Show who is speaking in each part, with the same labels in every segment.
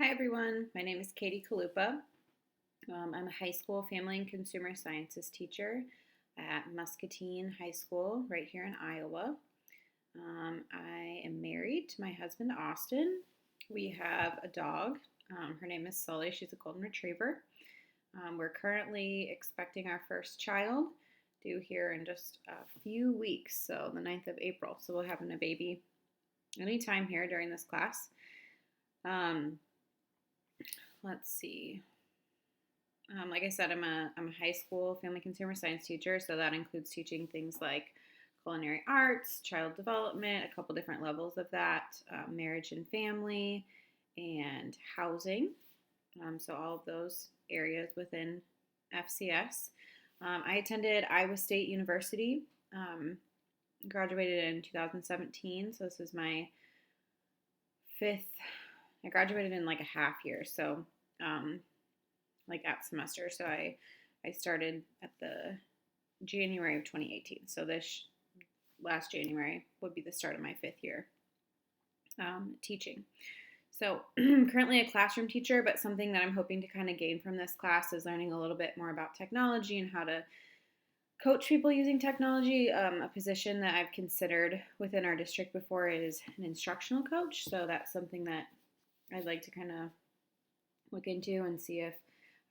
Speaker 1: Hi everyone, my name is Katie Chalupa. I'm a high school family and consumer sciences teacher at Muscatine High School right here in Iowa. I am married to my husband Austin. We have a dog. Her name is Sully. She's a golden retriever. We're currently expecting our first child, due here in just a few weeks, so the 9th of April. So we'll have a baby anytime here during this class. Um, let's see. Like I said, I'm a high school family consumer science teacher, so that includes teaching things like culinary arts, child development, a couple different levels of that, marriage and family, and housing. So all of those areas within FCS. I attended Iowa State University, graduated in 2017, so this is my fifth. I graduated in like a half year, so like at semester. So I started at the January of 2018. So this last January would be the start of my fifth year teaching. So currently a classroom teacher, but something that I'm hoping to kind of gain from this class is learning a little bit more about technology and how to coach people using technology. A position that I've considered within our district before is an instructional coach. So that's something that I'd like to kind of look into and see if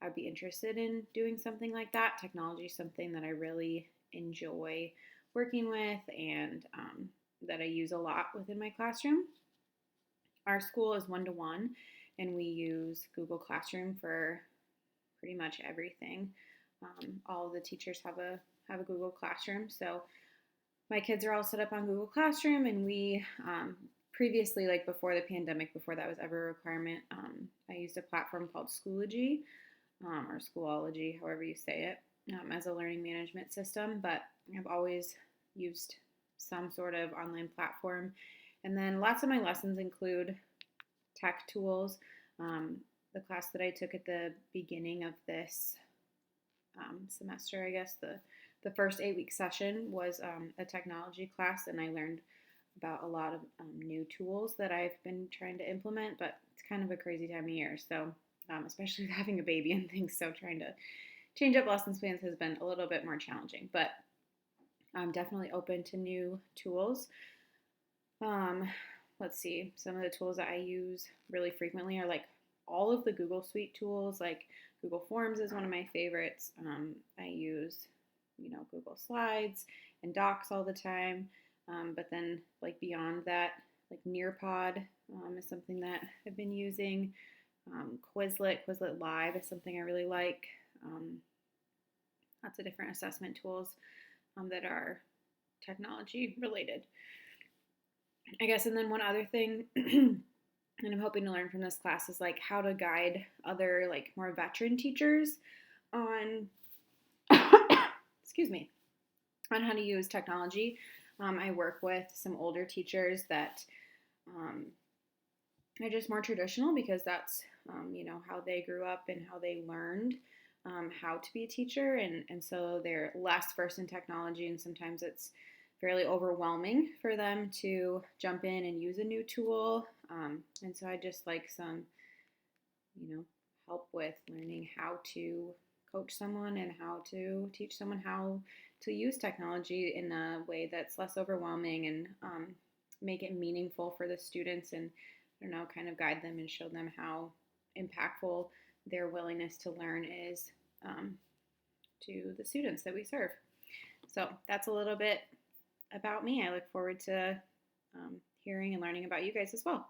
Speaker 1: I'd be interested in doing something like that. Technology is something that I really enjoy working with and that I use a lot within my classroom. Our school is one-to-one, and we use Google Classroom for pretty much everything. All of the teachers have a Google Classroom, so my kids are all set up on Google Classroom, and we previously, like before the pandemic, before that was ever a requirement, I used a platform called Schoology or Schoology, however you say it, as a learning management system. But I've always used some sort of online platform. And then lots of my lessons include tech tools. The class that I took at the beginning of this semester, I guess the first 8-week session was a technology class, and I learned about a lot of new tools that I've been trying to implement, but it's kind of a crazy time of year. So, especially with having a baby and things, so trying to change up lesson plans has been a little bit more challenging, but I'm definitely open to new tools. Um, let's see, some of the tools that I use really frequently are like all of the Google Suite tools, like Google Forms is one of my favorites. I use, Google Slides and Docs all the time. But then, like beyond that, like Nearpod is something that I've been using. Quizlet Live is something I really like. Lots of different assessment tools that are technology related. I guess, and then one other thing, and I'm hoping to learn from this class is like how to guide other like more veteran teachers on, excuse me, on how to use technology. I work with some older teachers that are just more traditional because that's, how they grew up and how they learned how to be a teacher. And so they're less versed in technology, and sometimes it's fairly overwhelming for them to jump in and use a new tool. And so I just like some, help with learning how to coach someone and how to teach someone how to use technology in a way that's less overwhelming and make it meaningful for the students, and I don't know, kind of guide them and show them how impactful their willingness to learn is to the students that we serve. So that's a little bit about me. I look forward to hearing and learning about you guys as well.